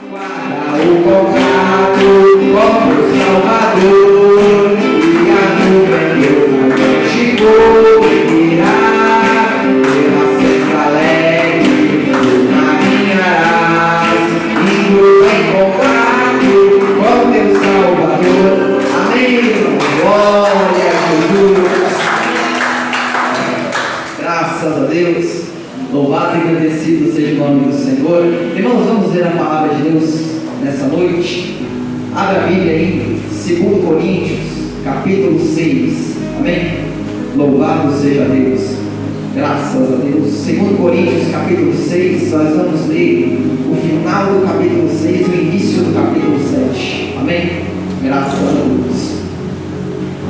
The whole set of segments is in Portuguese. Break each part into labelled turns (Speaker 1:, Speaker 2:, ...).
Speaker 1: Para o contato com o Salvador, e a nuvem chegou e irá, pela sempre alegre, caminharás, indo em contato com teu Salvador. Amém. Glória a Jesus. Graças a Deus. Louvado e agradecido seja o nome do Senhor. Irmãos, vamos ver a palavra de Deus nessa noite. Abra a Bíblia aí, 2 Coríntios, capítulo 6. Amém? Louvado seja Deus. Graças a Deus. 2 Coríntios, capítulo 6. Nós vamos ler o final do capítulo 6 e o início do capítulo 7. Amém? Graças a Deus.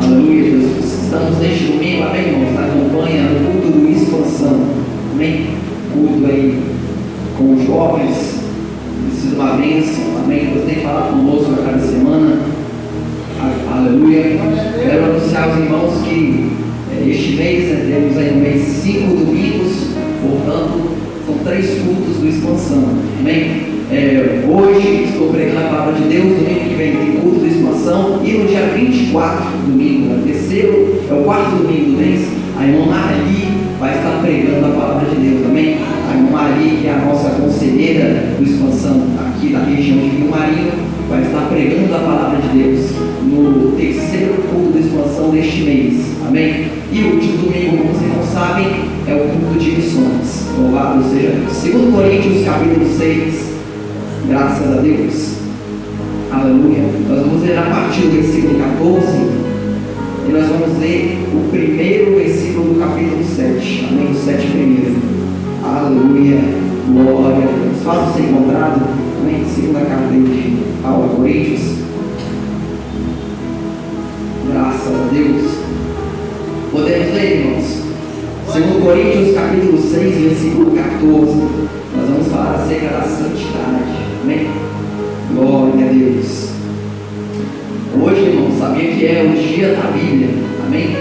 Speaker 1: Aleluia, Jesus. Estamos neste domingo, amém, irmãos? Na campanha do culto do Expansão. Amém? Culto aí com os jovens, precisa uma bênção, amém? Deus tem falado conosco a cada semana, aleluia. Quero anunciar aos irmãos que este mês, temos aí no mês 5 domingos, portanto, são 3 cultos do Expansão, amém? Hoje estou pregando a palavra de Deus, domingo que vem tem culto do Expansão, e no dia 24, domingo, é o quarto domingo do mês, a irmã Marli vai estar pregando a palavra de Deus, amém? A irmã Marli, que é a nossa conselheira do Expansão aqui da região de Rio Marinho, vai estar pregando a palavra de Deus no 3º culto do Expansão deste mês, amém? E o último domingo, como vocês não sabem, é o culto de missões. Louvado seja Deus. 2 Coríntios, capítulo 6, graças a Deus, aleluia. Nós vamos ler a partir do versículo 14. E nós vamos ler o primeiro versículo do capítulo 7. Amém? O 7 primeiro. Aleluia. Glória a Deus. Faça ser encontrado. Amém? Segunda carta de Paulo a Coríntios. Graças a Deus. Podemos ler, irmãos? 2 Coríntios, capítulo 6, versículo 14. Nós vamos falar acerca da santidade. Amém? Glória a Deus. Hoje, irmão, sabia que é o dia da Bíblia, amém?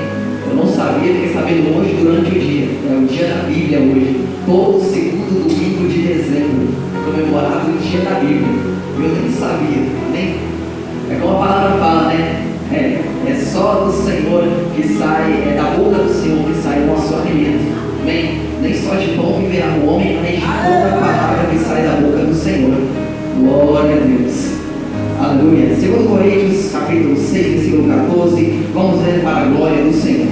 Speaker 1: Eu não sabia, fiquei sabendo hoje durante o dia. É o dia da Bíblia hoje. Todo segundo domingo de dezembro, comemorado o dia da Bíblia. Eu nem sabia, amém? É como a palavra fala, né? É só do Senhor que sai, da boca do Senhor que sai o nosso alimento, amém? Nem só de pão viverá o homem, mas de toda a palavra que sai da boca do Senhor. Glória a Deus. Aleluia. 2 Coríntios, capítulo 6, versículo 14. Vamos ler para a glória do Senhor.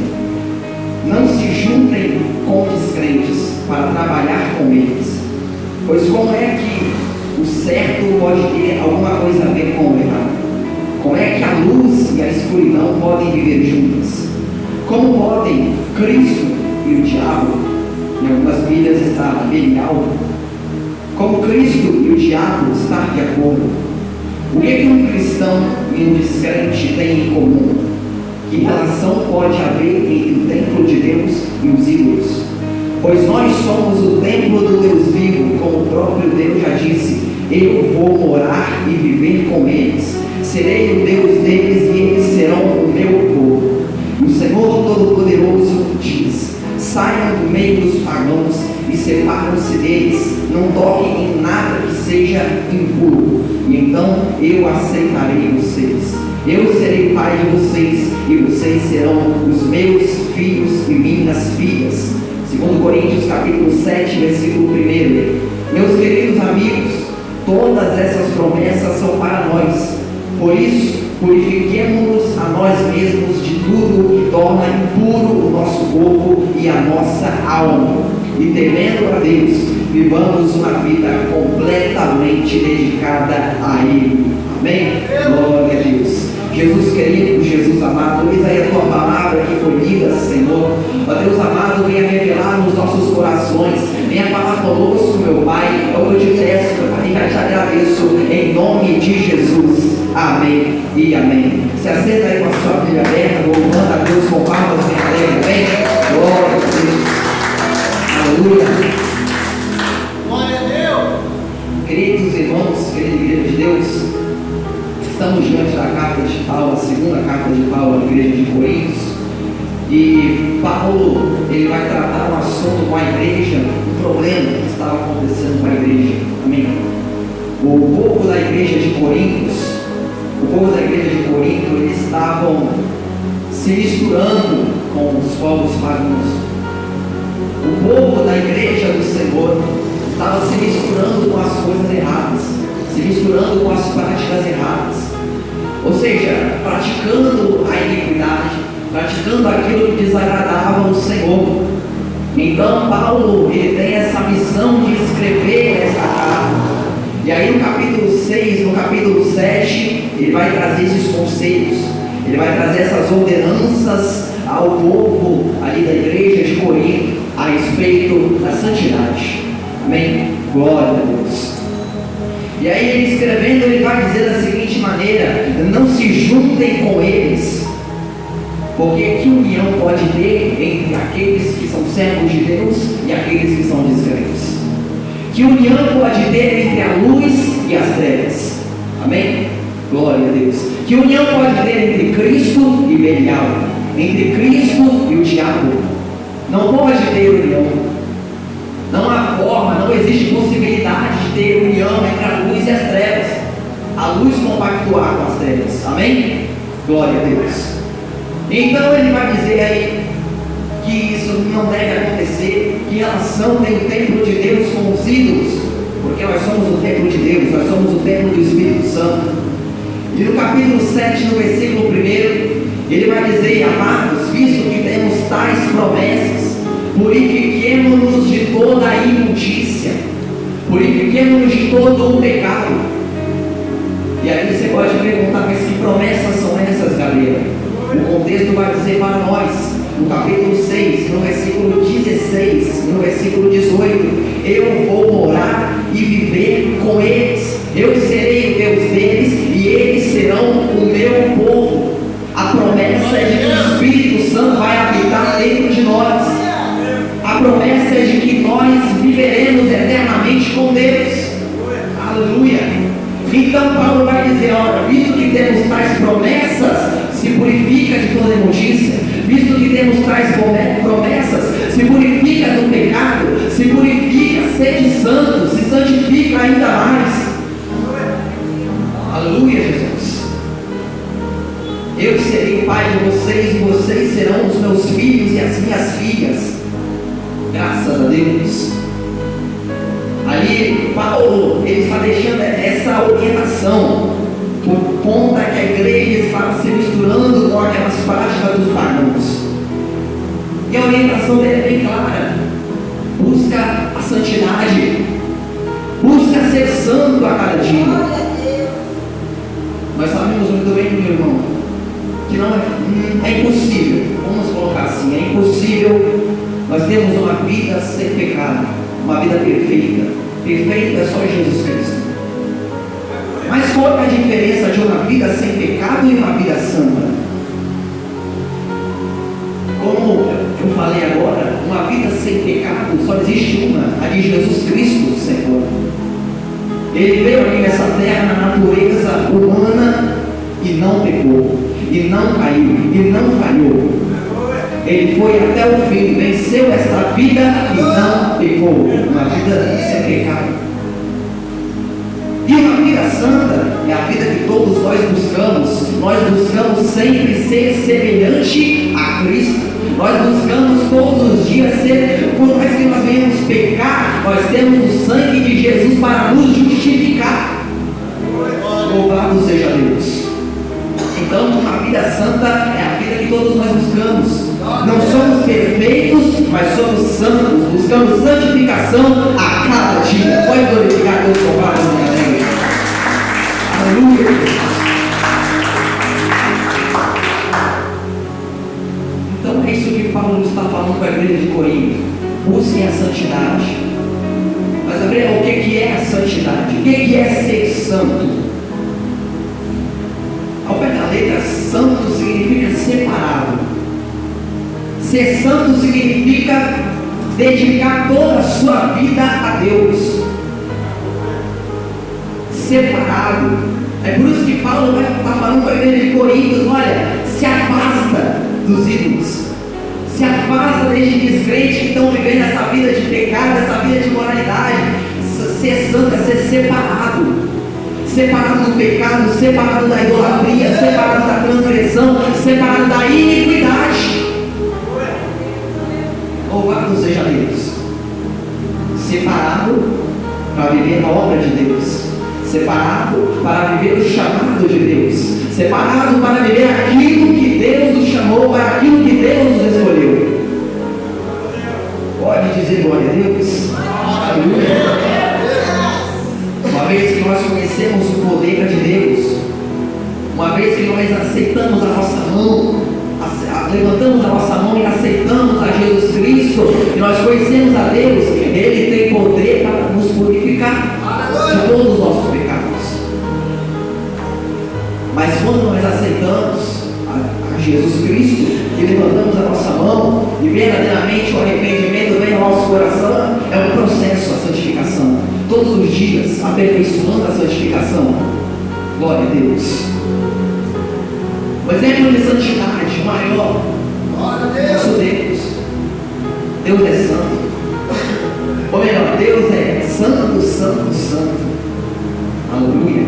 Speaker 1: Não se juntem com descrentes para trabalhar com eles, pois como é que o certo pode ter alguma coisa a ver com o errado? Como é que a luz e a escuridão podem viver juntas? Como podem Cristo e o diabo, em algumas Bíblias está Belial, como Cristo e o diabo estar de acordo? O que um cristão e um descrente têm em comum? Que relação pode haver entre o templo de Deus e os ídolos? Pois nós somos o templo do Deus vivo, como o próprio Deus já disse: eu vou morar e viver com eles, serei o Deus deles e eles serão o meu povo. E o Senhor Todo-Poderoso diz: saiam do meio dos pagãos e separam-se deles, não toquem em nada que seja impuro, e então eu aceitarei vocês. Eu serei pai de vocês, e vocês serão os meus filhos e minhas filhas. 2 Coríntios capítulo 7, versículo 1. Meus queridos amigos, todas essas promessas são para nós. Por isso, purifiquemo-nos a nós mesmos de tudo que torna impuro o nosso corpo e a nossa alma, e temendo a Deus, vivamos uma vida completamente dedicada a Ele. Amém? Glória a Deus. Jesus querido, Jesus amado, eis aí a Tua palavra que foi lida, Senhor. Ó Deus amado, venha revelar nos nossos corações, venha falar conosco, meu Pai. É o que eu te peço, meu Pai, e já te agradeço, em nome de Jesus. Amém e amém. Se assenta aí com a sua Bíblia aberta, louvando a Deus com palmas bem alegres. Amém? Glória a Deus. Aleluia.
Speaker 2: Glória a Deus.
Speaker 1: Queridos irmãos, querida igreja de Deus, estamos diante da carta de Paulo, a segunda carta de Paulo à igreja de Coríntios. E Paulo, ele vai tratar um assunto com a igreja, um problema que estava acontecendo com a igreja. Amém? o povo da igreja de Corinto, eles estavam se misturando com os povos pagãos. O povo da igreja do Senhor estava se misturando com as coisas erradas, se misturando com as práticas erradas, ou seja, praticando a iniquidade, praticando aquilo que desagradava ao Senhor. Então Paulo, ele tem essa missão de escrever essa carta. E aí no capítulo 6, no capítulo 7, ele vai trazer esses conselhos, ele vai trazer essas ordenanças ao povo ali da igreja de Corinto a respeito da santidade. Amém? Glória a Deus. E aí ele escrevendo, ele vai dizer da seguinte maneira: não se juntem com eles, porque que união pode ter entre aqueles que são servos de Deus e aqueles que são descrentes? Que união pode ter entre a luz e as trevas? Amém? Glória a Deus. Que união pode ter entre Cristo e Belial? Entre Cristo e o diabo? Não pode ter união. Não há forma, não existe possibilidade de ter união entre a luz e as trevas. A luz compactuar com as trevas. Amém? Glória a Deus. Então ele vai dizer aí que isso não deve acontecer, que relação tem o templo de Deus com os ídolos, porque nós somos o templo de Deus, nós somos o templo do Espírito Santo. E no capítulo 7, no versículo 1, ele vai dizer: amados, visto que temos tais promessas, purifiquemo-nos de toda a imundícia, purifiquemo-nos de todo o pecado. E aí você pode perguntar: mas que promessas são essas, galera? O contexto vai dizer para nós, no capítulo 6, no versículo 16, no versículo 18: eu vou morar e viver com eles, eu serei o Deus deles e eles serão o meu povo. A promessa é de que o Espírito Santo vai habitar dentro de nós. A promessa é de que nós viveremos eternamente com Deus. Aleluia. Então Paulo vai dizer: olha, visto que temos tais promessas, se purifica de toda imundícia. Visto que temos tais promessas, se purifica do pecado, se purifica, sede santo, se santifica ainda mais. Aleluia, Jesus. Eu serei o pai de vocês e vocês serão os meus filhos e as minhas filhas. Graças a Deus. Ali Paulo, ele está deixando essa orientação, por conta que a igreja estava se misturando com aquelas práticas dos pagãos. E a orientação dele é bem clara: busca a santidade, busca ser santo a cada dia. Nós sabemos muito bem, meu irmão, que não é impossível, vamos colocar assim, é impossível nós termos uma vida sem pecado, uma vida perfeita. Perfeita é só Jesus Cristo. Mas qual é a diferença de uma vida sem pecado e uma vida santa? Como eu falei agora, uma vida sem pecado só existe uma, a de Jesus Cristo, Senhor. Ele veio aqui nessa terra na natureza humana e não pecou, e não caiu, e não falhou. Ele foi até o fim, venceu esta vida e não pecou. Uma vida sem pecado. E uma vida santa é a vida que todos nós buscamos. Nós buscamos sempre ser semelhante a Cristo. Nós buscamos todos os dias ser, por mais que nós venhamos pecar, nós temos o sangue de Jesus para nos justificar. Louvado seja Deus. Então a vida santa é a vida que todos nós buscamos. Não somos perfeitos, mas somos santos. Buscamos santificação a cada dia. Pode glorificar Deus com paz, minha alegre. Aleluia. Então é isso que Paulo está falando com a igreja de Corinto. Busquem a santidade. Mas Gabriel, o que é a santidade? O que é ser santo? Ao pé da letra, santo significa separado. Ser santo significa dedicar toda a sua vida a Deus. Separado. É por isso que Paulo vai estar falando com a igreja de Corinto: olha, se afasta dos ídolos, se afasta destes descrentes que estão vivendo essa vida de pecado, essa vida de moralidade, se Ser santo é ser separado. Separado do pecado, separado da idolatria, separado da transgressão, separado da iniquidade. Louvado seja Deus. Separado para viver a obra de Deus, separado para viver o chamado de Deus, separado para viver aquilo que Deus nos chamou, para aquilo que Deus nos escolheu. Pode dizer glória a Deus? Aleluia. Uma vez que nós conhecemos o poder de Deus, uma vez que nós aceitamos a nossa mão, levantamos a nossa mão e aceitamos a Jesus Cristo, e nós conhecemos a Deus, Ele tem poder para nos purificar de todos os nossos pecados. Mas quando nós aceitamos a Jesus Cristo e levantamos a nossa mão e verdadeiramente o arrependimento vem ao nosso coração, é um processo a santificação, todos os dias aperfeiçoando a santificação. Glória a Deus. O exemplo de santidade maior, nosso Deus. Deus é santo. Ou melhor, Deus é santo, santo, santo. Aleluia.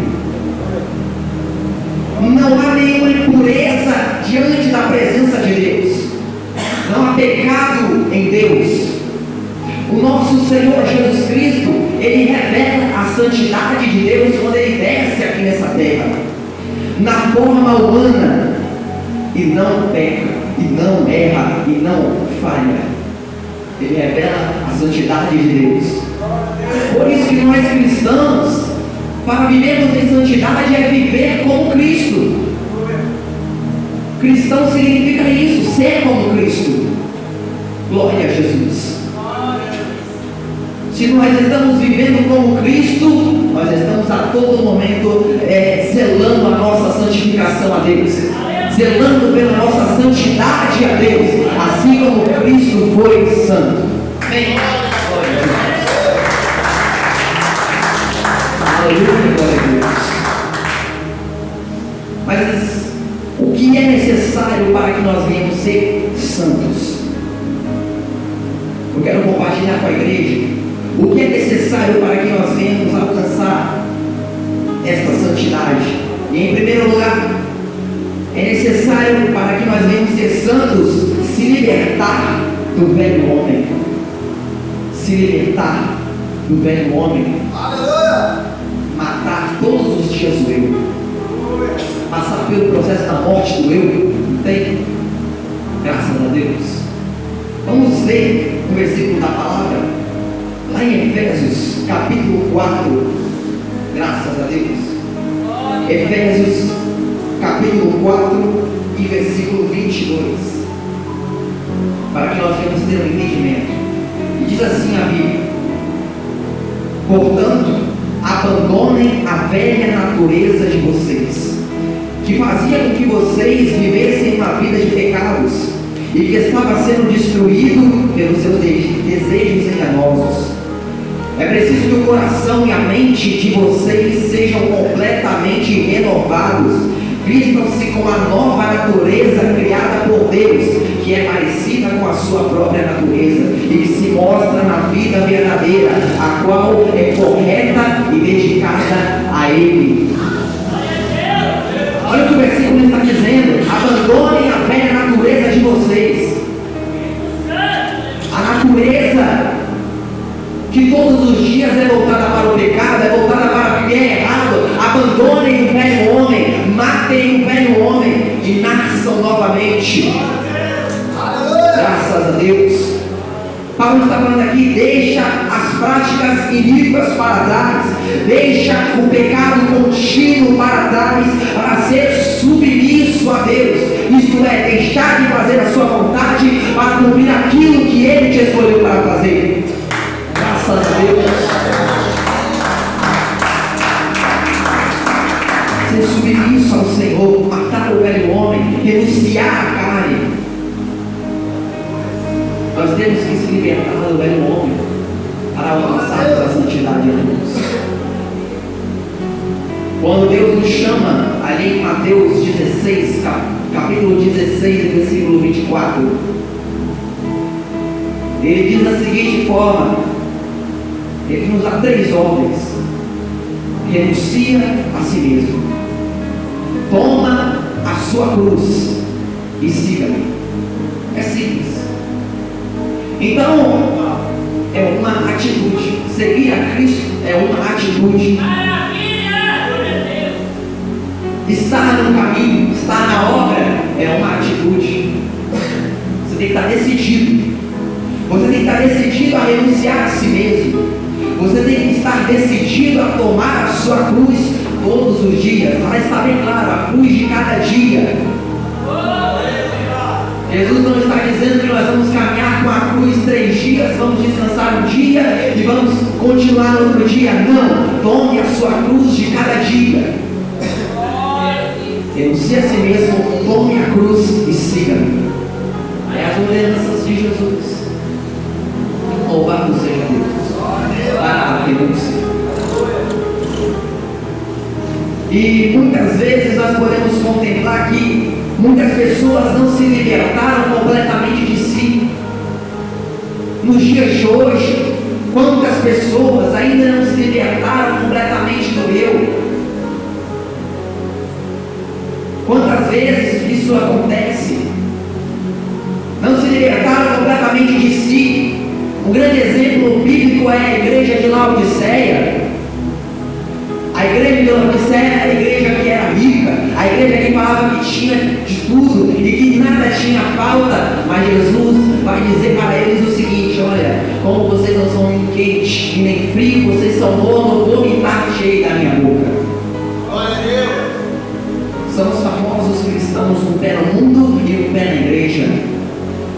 Speaker 1: Não há nenhuma impureza diante da presença de Deus. Não há pecado em Deus. O nosso Senhor Jesus Cristo, Ele revela a santidade de Deus quando Ele desce aqui nessa terra, na forma humana, e não peca, e não erra, e não falha. Ele revela a santidade de Deus. Por isso que nós cristãos, para vivermos em santidade, é viver como Cristo. Cristão significa isso, ser como Cristo. Glória a Jesus. Se nós estamos vivendo como Cristo, nós estamos a todo momento zelando a nossa santificação a Deus, zelando pela nossa santidade a Deus, assim como Cristo foi santo. Amém. Glória a Deus. Aleluia, glória a Deus. Mas o que é necessário para que nós venhamos ser santos? Eu quero compartilhar com a igreja o que é necessário para que nós venhamos alcançar esta santidade. E em primeiro lugar, é necessário para que nós venhamos ser santos, se libertar do velho homem. Se libertar do velho homem. Aleluia! Matar todos os dias o eu. Passar pelo processo da morte do eu. Não tem? Graças a Deus. Vamos ler um versículo da palavra. Lá em Efésios, capítulo 4, graças a Deus. Efésios, capítulo 4 e versículo 22. Para que nós venhamos ter um entendimento. E diz assim a Bíblia: portanto, abandonem a velha natureza de vocês, que fazia com que vocês vivessem uma vida de pecados, e que estava sendo destruído pelos seus desejos enganosos. É preciso que o coração e a mente de vocês sejam completamente renovados, vistam-se com a nova natureza criada por Deus, que é parecida com a sua própria natureza e que se mostra na vida verdadeira, a qual é correta e dedicada a Ele. Olha o que o versículo está dizendo: abandonem a velha natureza de vocês. A natureza que todos os dias é voltada para o pecado, é voltada para o que é errado. Abandonem o velho homem, matem o velho homem e nasçam novamente. Graças a Deus. Paulo está falando aqui: deixa as práticas iníquas para trás, deixa o pecado contínuo para trás, para ser submisso a Deus, isto é, deixar de fazer a sua vontade para cumprir aquilo que Ele te escolheu para fazer. Graças a Deus. Ser submisso ao Senhor, matar o velho homem, renunciar à carne. Nós temos que se libertar do velho homem para alcançarmos a santidade de Deus. Quando Deus nos chama, ali em Mateus 16, capítulo 16, versículo 24, Ele diz da seguinte forma: Ele nos dá 3 ordens: renuncia a si mesmo, toma a sua cruz e siga-me. É simples. Então, é uma atitude. Seguir a Cristo é uma atitude. Estar no caminho, estar na obra é uma atitude. Você tem que estar decidido. Você tem que estar decidido a renunciar a si mesmo. Você tem que estar decidido a tomar a sua cruz todos os dias. Mas está bem claro, a cruz de cada dia. Jesus não está dizendo que nós vamos caminhar com a cruz 3 dias, vamos descansar um dia e vamos continuar no outro dia. Não, tome a sua cruz de cada dia. Renuncie a si mesmo, tome a cruz e siga-me. É as ordenanças de Jesus. Louvado seja Deus. A renúncia. E muitas vezes nós podemos contemplar que muitas pessoas não se libertaram completamente de si. Nos dias de hoje, quantas pessoas ainda não se libertaram completamente do eu? Quantas vezes isso acontece? Não se libertaram completamente de si. Um grande exemplo bíblico é a igreja de Laodiceia. A igreja de Laodiceia era a igreja que era rica, a igreja que falava que tinha de tudo e que nada tinha falta, mas Jesus vai dizer para eles o seguinte: olha, como vocês não são nem quente e nem frio, vocês são morno, vou me dar cheio da minha boca.
Speaker 2: Glória a Deus.
Speaker 1: São os famosos cristãos com o pé no mundo e o pé na igreja.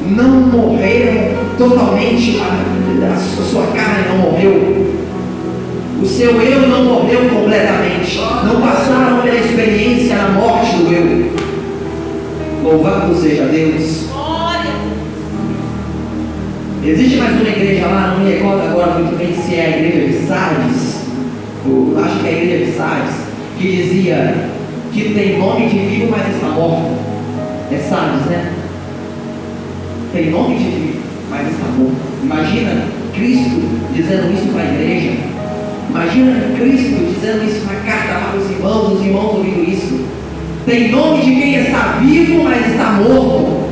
Speaker 1: Não morreram totalmente, a sua carne não morreu. O seu eu não morreu completamente. Não passaram pela experiência da morte do eu. Louvado seja Deus. Existe mais uma igreja lá, não me recordo agora muito bem se é a igreja de Sardes. Eu acho que é a igreja de Sardes, que dizia que tem nome de vivo, mas está morto. É Sardes, né? Tem nome de vivo, mas está morto. Imagina Cristo dizendo isso para a igreja. Imagina Cristo dizendo isso na carta para os irmãos ouvindo isso. Tem nome de quem está vivo, mas está morto.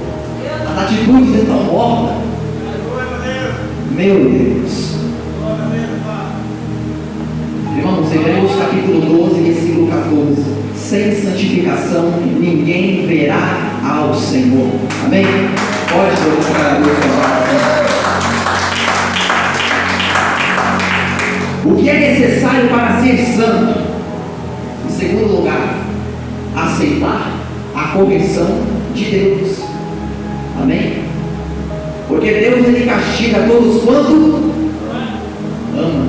Speaker 1: As atitudes estão mortas. Meu Deus. Irmãos, Hebreus capítulo 12, versículo 14. Sem santificação ninguém verá ao Senhor. Amém? Pode glorificar a Deus. O que é necessário para ser santo? Em segundo lugar, aceitar a correção de Deus. Amém? Porque Deus, Ele castiga todos quanto ama.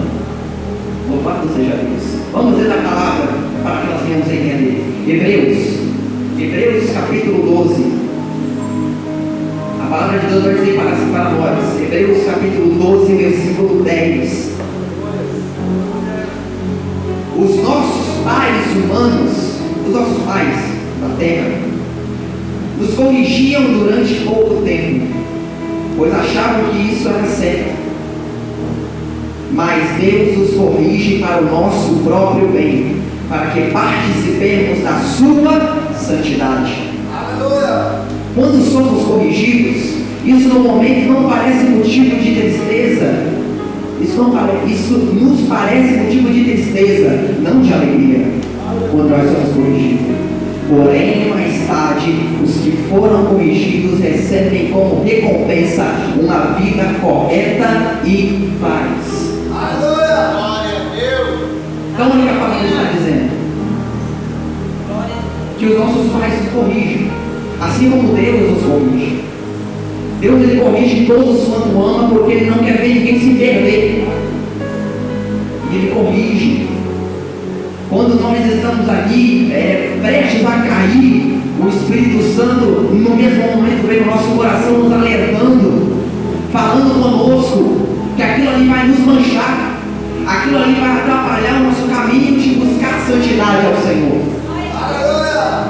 Speaker 1: Louvado seja Deus. Vamos ler a palavra para que nós venhamos a entender. Hebreus capítulo 12. A palavra de Deus vai dizer para nós. Hebreus capítulo 12, versículo 10. Os nossos pais humanos, os nossos pais da terra, nos corrigiam durante pouco tempo, pois achavam que isso era certo. Mas Deus nos corrige para o nosso próprio bem, para que participemos da sua santidade. Aleluia! Quando somos corrigidos, isso no momento não parece motivo de tristeza. Isso nos parece motivo de tristeza, não de alegria, quando nós somos corrigidos. Porém, mais tarde, os que foram corrigidos recebem como recompensa uma vida correta e paz.
Speaker 2: Aleluia! Glória a Deus!
Speaker 1: Então, o que a palavra está dizendo? Que os nossos pais nos corrigem, assim como Deus nos corrige. Deus, Ele corrige todos quanto ama, porque Ele não quer ver ninguém se perder. E Ele corrige. Quando nós estamos ali, prestes a cair, o Espírito Santo, no mesmo momento, vem no nosso coração nos alertando, falando conosco, que aquilo ali vai nos manchar, aquilo ali vai atrapalhar o nosso caminho de buscar santidade ao Senhor.
Speaker 2: Aleluia!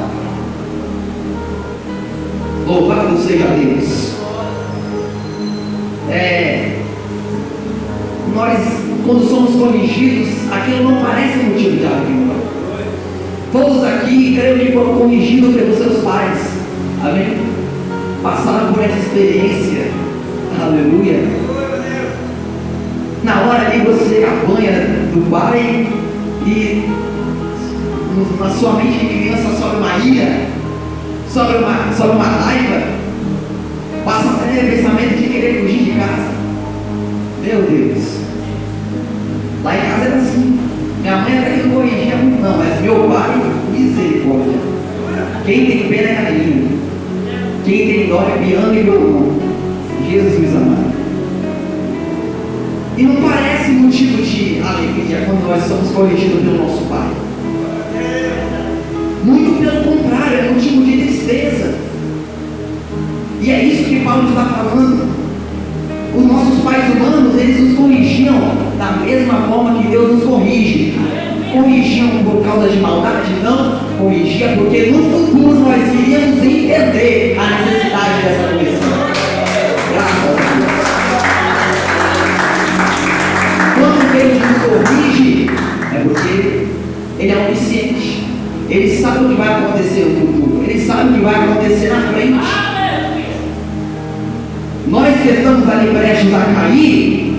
Speaker 1: Louvado seja Deus. Nós, quando somos corrigidos, aquilo não parece motivo de alegria. Todos aqui, creio que foram corrigidos pelos seus pais. Amém? Passaram por essa experiência. Aleluia. Na hora ali você apanha do pai e na sua mente de criança sobe uma ira, sobe uma raiva, passa até o pensamento de querer fugir de casa. Meu Deus. Lá em casa era assim. Minha mãe até que não corrigia muito não, mas meu pai, misericórdia. Quem tem pena é carinho. Quem tem dó é piano e violão. Jesus amado. E não parece motivo de alegria quando nós somos corrigidos pelo nosso pai. Muito pelo contrário, é motivo de tristeza. E é isso que Paulo está falando. Os nossos pais humanos, eles nos corrigiam da mesma forma que Deus nos corrige. Corrigiam por causa de maldade? Não. Corrigia porque no futuro nós iríamos entender a necessidade dessa correção. Graças a Deus. Quando Deus nos corrige, é porque Ele é onisciente. Ele sabe o que vai acontecer no futuro. Ele sabe o que vai acontecer na frente. Nós que estamos ali prestes a cair,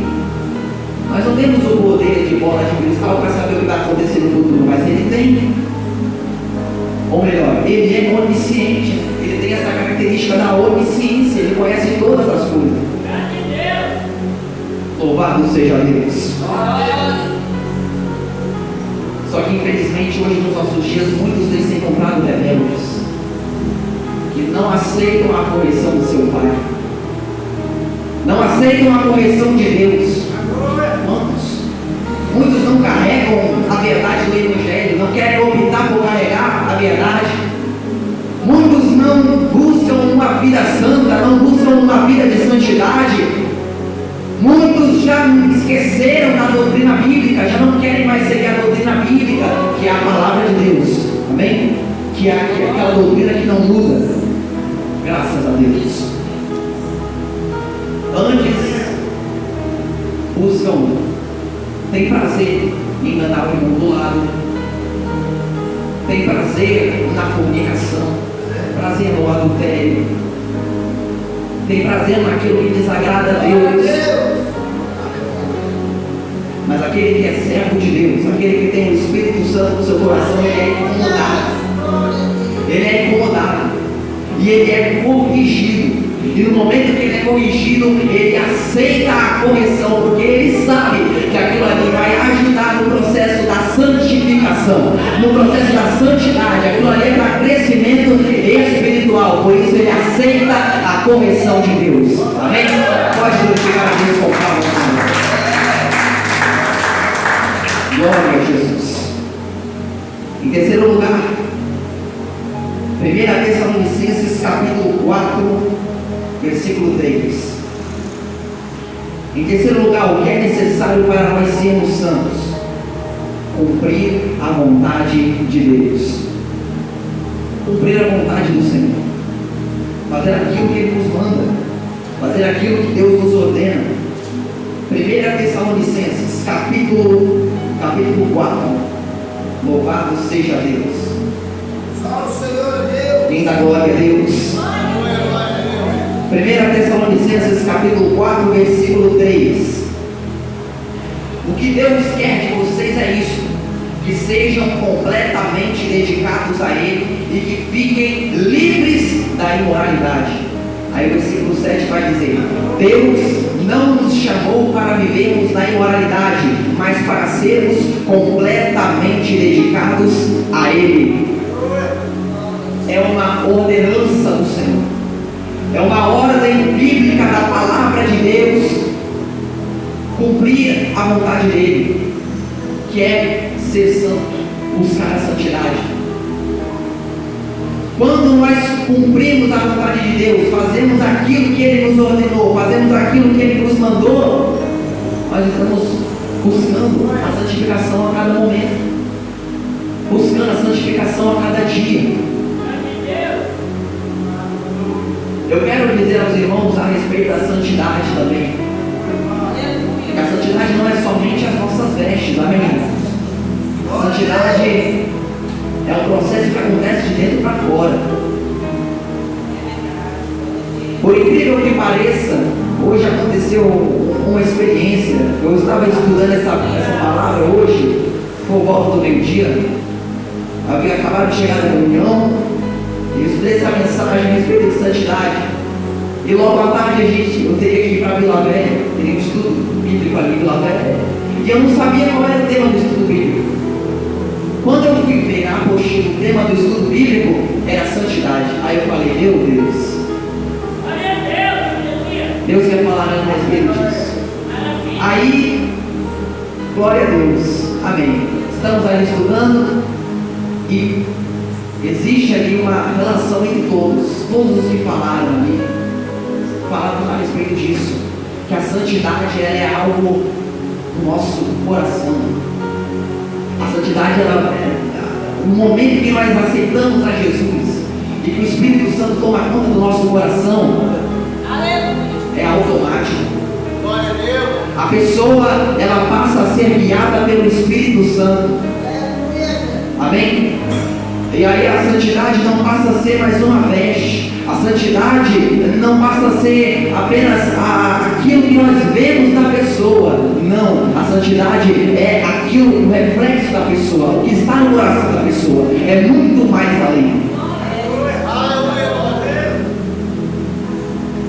Speaker 1: nós não temos o poder de bola de cristal para saber o que vai acontecer no futuro, mas Ele tem. Ou melhor, Ele é onisciente. Ele tem essa característica da onisciência. Ele conhece todas as coisas. Louvado seja Deus. Só que infelizmente hoje nos nossos dias muitos têm se encontrado rebeldes, que não aceitam a correção do seu pai, não aceitam a correção de Deus. Muitos não carregam a verdade do Evangelho, não querem optar por carregar a verdade. Muitos não buscam uma vida santa, não buscam uma vida de santidade. Muitos já esqueceram da doutrina bíblica, já não querem mais seguir a doutrina bíblica, que é a palavra de Deus. Amém? Que é aquela doutrina que não muda. Graças a Deus. Antes buscam, tem prazer em enganar o irmão do lado, tem prazer na fornicação, prazer no adultério, tem prazer naquilo que desagrada a Deus. Mas aquele que é servo de Deus, aquele que tem o Espírito Santo no seu coração, ele é incomodado. Ele é incomodado. E ele é corrigido. E no momento que ele é corrigido, ele aceita a correção, porque ele sabe que aquilo ali vai ajudar no processo da santificação, no processo da santidade. Aquilo ali é para crescimento espiritual. Por isso ele aceita a correção de Deus. Amém? Pode glorificar a Deus com calma. Glória a Jesus. Em terceiro lugar, 1 Tessalonicenses capítulo 4, versículo 3. Em terceiro lugar, o que é necessário para nós sermos santos? Cumprir a vontade de Deus. Cumprir a vontade do Senhor. Fazer aquilo que Ele nos manda. Fazer aquilo que Deus nos ordena. 1 Tessalonicenses capítulo 4. Louvado seja Deus.
Speaker 2: Salve o Senhor Deus.
Speaker 1: Linda glória a Deus. 1 Tessalonicenses capítulo 4, versículo 3. O que Deus quer de vocês é isso: que sejam completamente dedicados a Ele e que fiquem livres da imoralidade. Aí o versículo 7 vai dizer: Deus não nos chamou para vivermos na imoralidade, mas para sermos completamente dedicados a Ele. É uma ordenança do Senhor, é uma ordem bíblica da palavra de Deus, cumprir a vontade dEle, que é ser santo, buscar a santidade. Quando nós cumprimos a vontade de Deus, fazemos aquilo que Ele nos ordenou, fazemos aquilo que Ele nos mandou, nós estamos buscando a santificação a cada momento, buscando a santificação a cada dia. Eu quero dizer aos irmãos a respeito da santidade também. Que a santidade não é somente as nossas vestes, amém, irmãos? Santidade é um processo que acontece de dentro para fora. Por incrível que pareça, hoje aconteceu uma experiência. Eu estava estudando essa palavra hoje, por volta do meio-dia. Havia acabado de chegar na reunião e estudei essa mensagem a respeito de santidade. E logo à tarde eu teria que ir para Vila Velha, teria um estudo bíblico ali em Vila Velha. E eu não sabia qual era o tema do estudo bíblico. Quando eu fui ver a apostila, o tema do estudo bíblico era santidade. Aí eu falei, meu Deus. Deus quer falar a respeito disso. Aí, glória a Deus, amém. Estamos ali estudando e existe ali uma relação entre todos os que falaram ali, falaram a respeito disso, que a santidade ela é algo do nosso coração. A santidade ela é o momento que nós aceitamos a Jesus e que o Espírito Santo toma conta do nosso coração. É automático.
Speaker 2: Glória a Deus.
Speaker 1: A pessoa ela passa a ser guiada pelo Espírito Santo. Amém? E aí a santidade não passa a ser mais uma veste. A santidade não passa a ser apenas aquilo que nós vemos da pessoa. Não, a santidade é aquilo, o reflexo da pessoa, o que está no coração da pessoa. É muito mais além.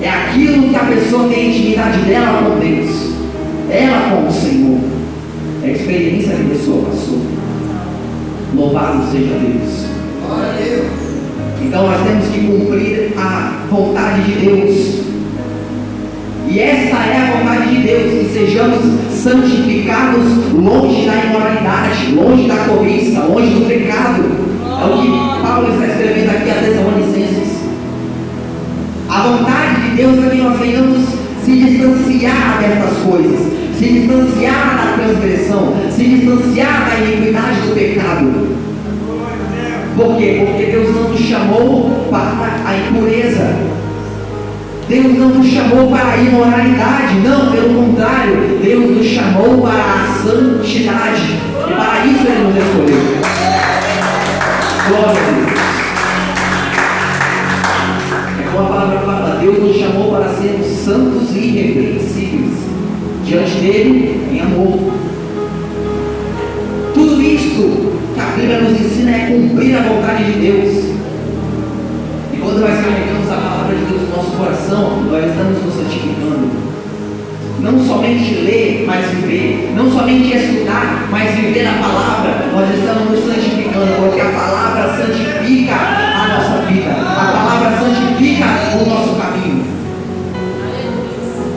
Speaker 1: É aquilo que a pessoa tem intimidade dela com Deus, ela com o Senhor. É a experiência que a pessoa passou. Louvado seja Deus.
Speaker 2: Glória a Deus.
Speaker 1: Então nós temos que cumprir a vontade de Deus. E esta é a vontade de Deus, que sejamos santificados longe da imoralidade, longe da cobiça, longe do pecado. É o que Paulo está escrevendo aqui a Tessalonicenses. A vontade de Deus é que nós venhamos se distanciar destas coisas, se distanciar da transgressão, se distanciar da iniquidade do pecado. Por quê? Porque Deus não nos chamou para a impureza. Deus não nos chamou para a imoralidade. Não, pelo contrário, Deus nos chamou para a santidade. E para isso Ele nos escolheu. Glória a Deus. Como a palavra fala, Deus nos chamou para sermos santos e irrepreensíveis diante dele em amor. Tudo isto que a Bíblia nos ensina é cumprir a vontade de Deus. E quando nós carregamos a palavra de Deus no nosso coração, nós estamos nos santificando. Não somente ler, mas viver. Não somente estudar, mas viver a palavra. Nós estamos nos santificando, porque a palavra santifica a nossa vida. A palavra santifica o nosso caminho.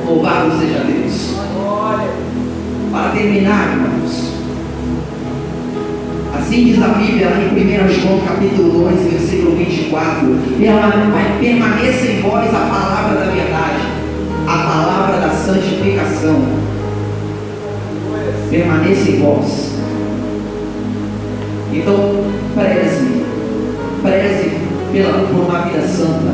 Speaker 1: Louvado seja Deus. Para terminar, irmãos, assim diz a Bíblia lá em 1 João capítulo 2, versículo 24: ela vai permanecer em vós a palavra da verdade, a palavra da santificação. Permaneça em vós. Então, preze por uma vida santa,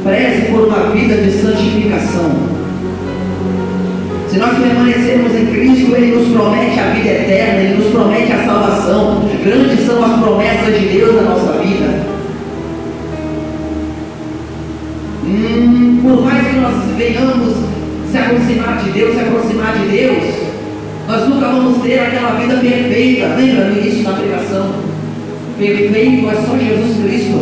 Speaker 1: preze por uma vida de santificação. Se nós permanecermos em Cristo, Ele nos promete a vida eterna, Ele nos promete a salvação. Grandes são as promessas de Deus na nossa vida. Por mais que nós venhamos se aproximar de Deus, nós nunca vamos ter aquela vida perfeita. Lembra no início da pregação? Perfeito é só Jesus Cristo.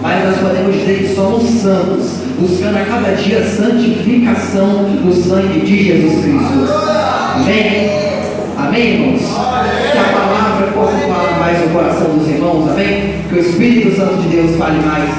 Speaker 1: Mas nós podemos dizer que somos santos, buscando a cada dia a santificação do sangue de Jesus Cristo. Amém? Amém, irmãos? Que a palavra possa falar mais no coração dos irmãos. Amém? Que o Espírito Santo de Deus fale mais